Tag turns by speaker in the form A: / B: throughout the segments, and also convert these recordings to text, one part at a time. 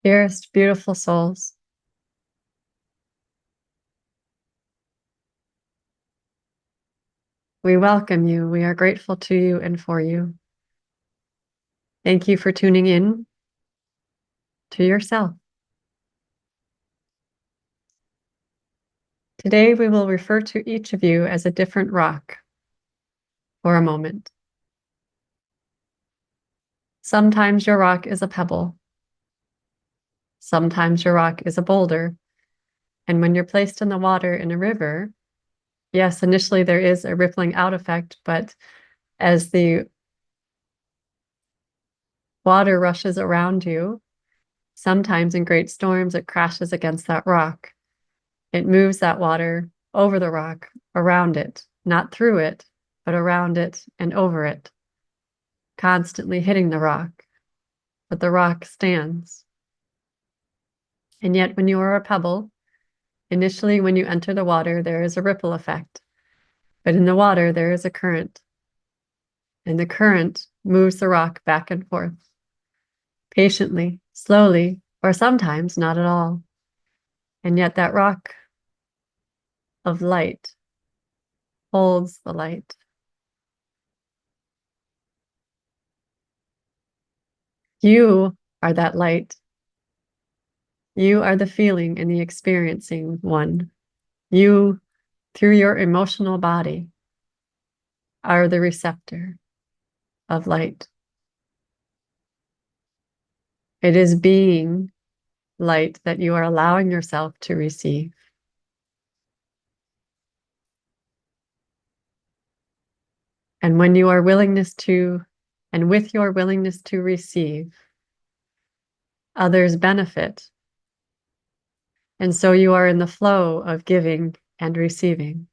A: Dearest, beautiful souls, we welcome you. We are grateful to you and for you. Thank you for tuning in to yourself. Today, we will refer to each of you as a different rock for a moment. Sometimes your rock is a pebble. Sometimes your rock is a boulder. And when you're placed in the water in a river, yes, initially there is a rippling out effect, but as the water rushes around you, sometimes in great storms, it crashes against that rock. It moves that water over the rock, around it, not through it, but around it and over it, constantly hitting the rock. But the rock stands. And yet, when you are a pebble, initially when you enter the water, there is a ripple effect. But in the water, there is a current. And the current moves the rock back and forth, patiently, slowly, or sometimes not at all. And yet that rock of light holds the light. You are that light. You are the feeling and the experiencing one. You, through your emotional body, are the receptor of light. It is being light that you are allowing yourself to receive. And when you are and with your willingness to receive, others benefit. And so you are in the flow of giving and receiving.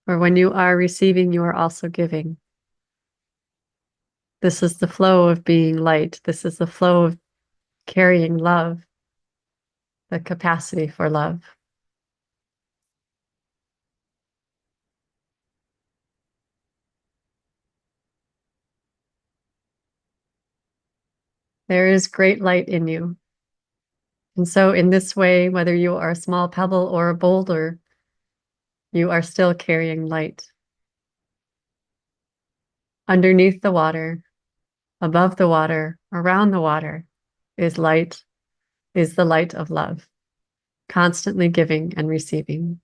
A: Or when you are receiving, you are also giving. This is the flow of being light. This is the flow of carrying love, the capacity for love. There is great light in you. And so in this way, whether you are a small pebble or a boulder, you are still carrying light. Underneath the water, above the water, around the water is light, is the light of love, constantly giving and receiving.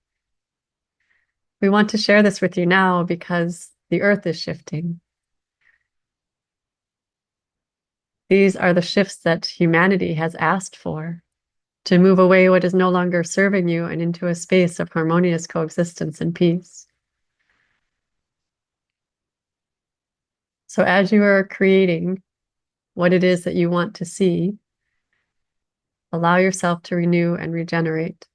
A: We want to share this with you now because the earth is shifting. These are the shifts that humanity has asked for, to move away what is no longer serving you and into a space of harmonious coexistence and peace. So as you are creating what it is that you want to see, allow yourself to renew and regenerate.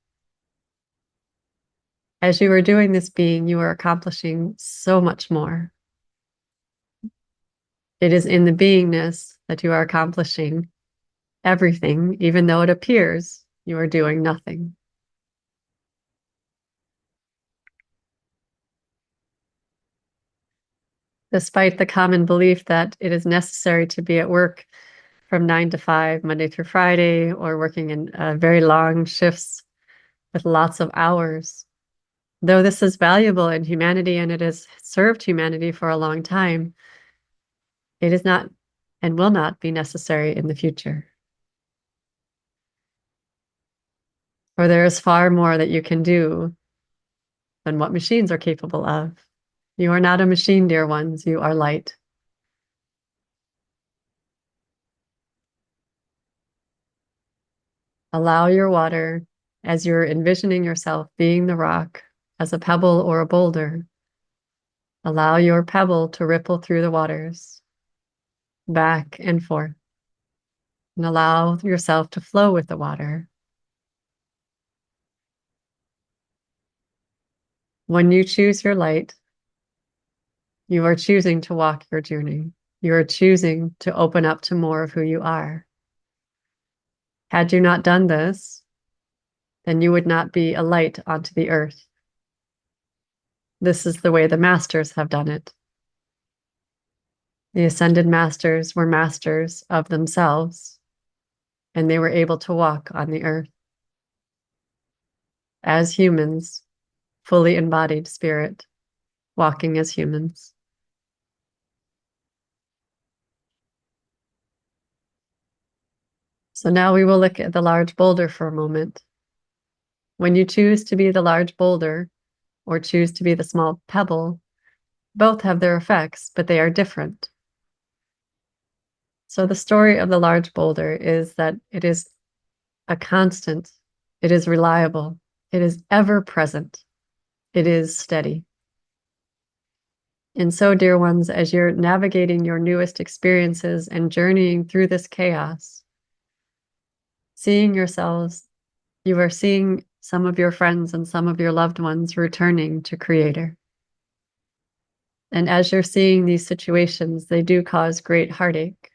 A: As you are doing this being, you are accomplishing so much more. It is in the beingness that you are accomplishing everything, even though it appears you are doing nothing. Despite the common belief that it is necessary to be at work from 9 to 5, Monday through Friday, or working in very long shifts with lots of hours, though this is valuable in humanity and it has served humanity for a long time, it is not and will not be necessary in the future. For there is far more that you can do than what machines are capable of. You are not a machine, dear ones. You are light. Allow your water, as you're envisioning yourself being the rock, as a pebble or a boulder, allow your pebble to ripple through the waters, back and forth, and allow yourself to flow with the water. When you choose your light, you are choosing to walk your journey. You are choosing to open up to more of who you are. Had you not done this, then you would not be a light onto the earth. This is the way the masters have done it. The ascended masters were masters of themselves, and they were able to walk on the earth as humans, fully embodied spirit, walking as humans. So now we will look at the large boulder for a moment. When you choose to be the large boulder or choose to be the small pebble, both have their effects, but they are different. So the story of the large boulder is that it is a constant, it is reliable, it is ever present, it is steady. And so, dear ones, as you're navigating your newest experiences and journeying through this chaos, seeing yourselves, you are seeing some of your friends and some of your loved ones returning to Creator. And as you're seeing these situations, they do cause great heartache.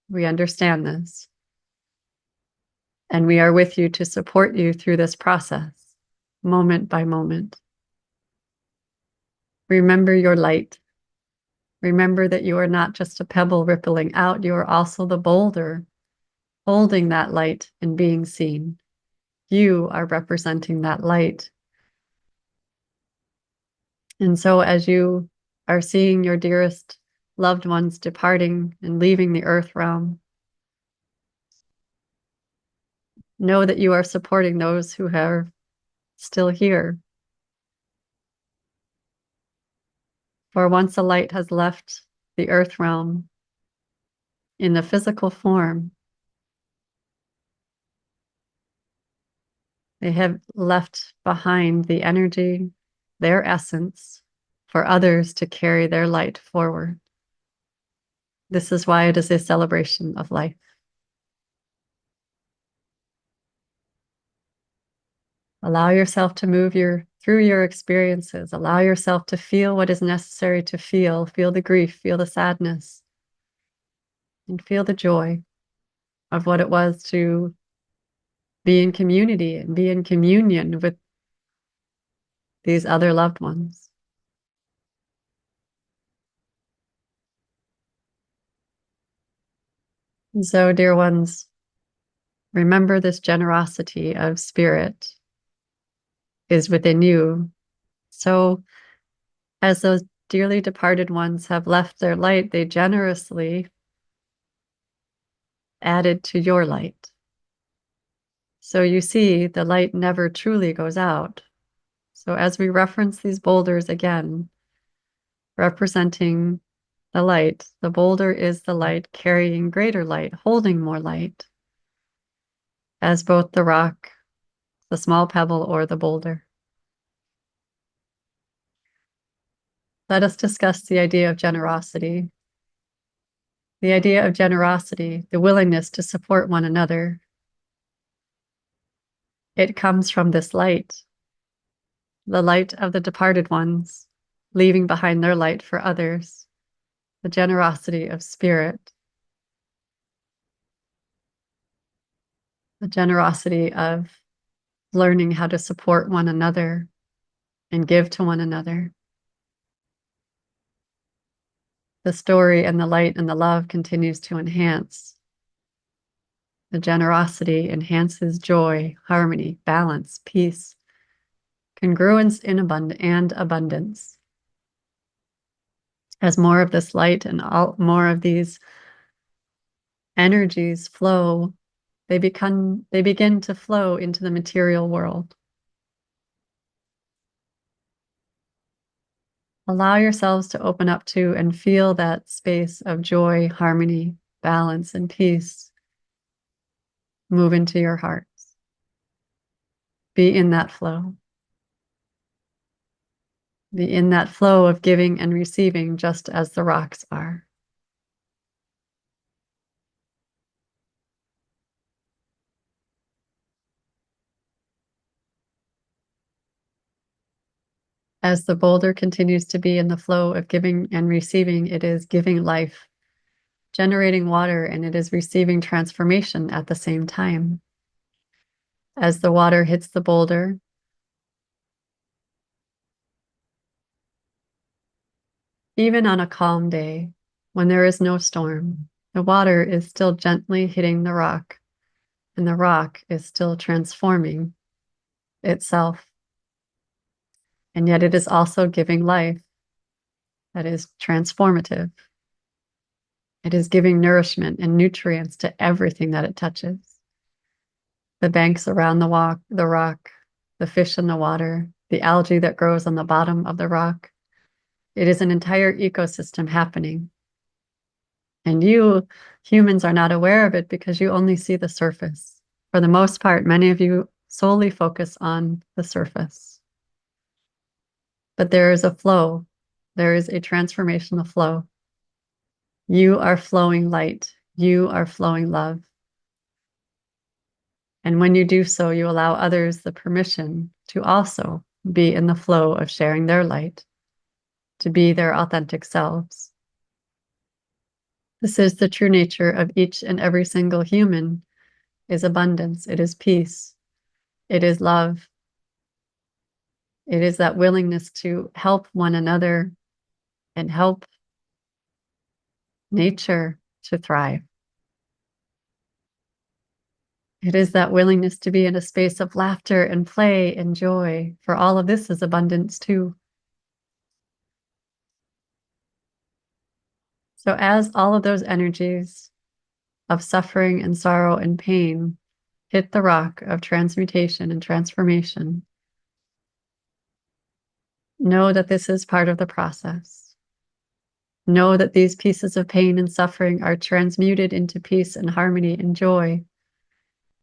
A: We understand this. And we are with you to support you through this process, moment by moment. Remember your light. Remember that you are not just a pebble rippling out, you are also the boulder holding that light and being seen. You are representing that light. And so as you are seeing your dearest loved ones departing and leaving the earth realm, know that you are supporting those who are still here. For once a light has left the earth realm in the physical form, they have left behind the energy, their essence, for others to carry their light forward. This is why it is a celebration of life. Allow yourself to move through your experiences. Allow yourself to feel what is necessary to feel. Feel the grief, feel the sadness, and feel the joy of what it was to be in community and be in communion with these other loved ones. And so, dear ones, remember this generosity of spirit is within you. So, as those dearly departed ones have left their light, they generously added to your light. So you see, the light never truly goes out. So as we reference these boulders again, representing the light, the boulder is the light carrying greater light, holding more light, as both the rock, the small pebble, or the boulder. Let us discuss the idea of generosity. The idea of generosity, the willingness to support one another. It comes from this light, the light of the departed ones, leaving behind their light for others, the generosity of spirit, the generosity of learning how to support one another and give to one another. The story and the light and the love continues to enhance. The generosity enhances joy, harmony, balance, peace, congruence in and abundance. As more of this light and more of these energies flow, they begin to flow into the material world. Allow yourselves to open up to and feel that space of joy, harmony, balance, and peace move into your hearts. Be in that flow. Be in that flow of giving and receiving, just as the rocks are. As the boulder continues to be in the flow of giving and receiving, it is giving life, generating water, and it is receiving transformation at the same time. As the water hits the boulder, even on a calm day, when there is no storm, the water is still gently hitting the rock, and the rock is still transforming itself. And yet it is also giving life that is transformative. It is giving nourishment and nutrients to everything that it touches. The banks around the rock, the fish in the water, the algae that grows on the bottom of the rock. It is an entire ecosystem happening. And you humans are not aware of it because you only see the surface. For the most part, many of you solely focus on the surface. But there is a flow. There is a transformational flow. You are flowing light. You are flowing love. And when you do so, you allow others the permission to also be in the flow of sharing their light, to be their authentic selves. This is the true nature of each and every single human, is abundance. It is peace. It is love. It is that willingness to help one another and help nature to thrive. It is that willingness to be in a space of laughter and play and joy, for all of this is abundance too. So as all of those energies of suffering and sorrow and pain hit the rock of transmutation and transformation, know that this is part of the process. Know that these pieces of pain and suffering are transmuted into peace and harmony and joy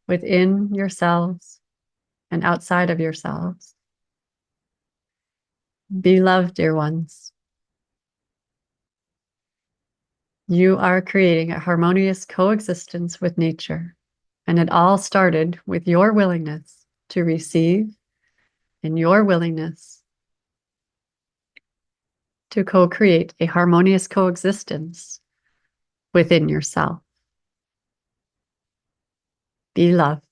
A: within yourselves and outside of yourselves. Be loved, dear ones. You are creating a harmonious coexistence with nature, and it all started with your willingness to receive and your willingness to co-create a harmonious coexistence within yourself. Be loved.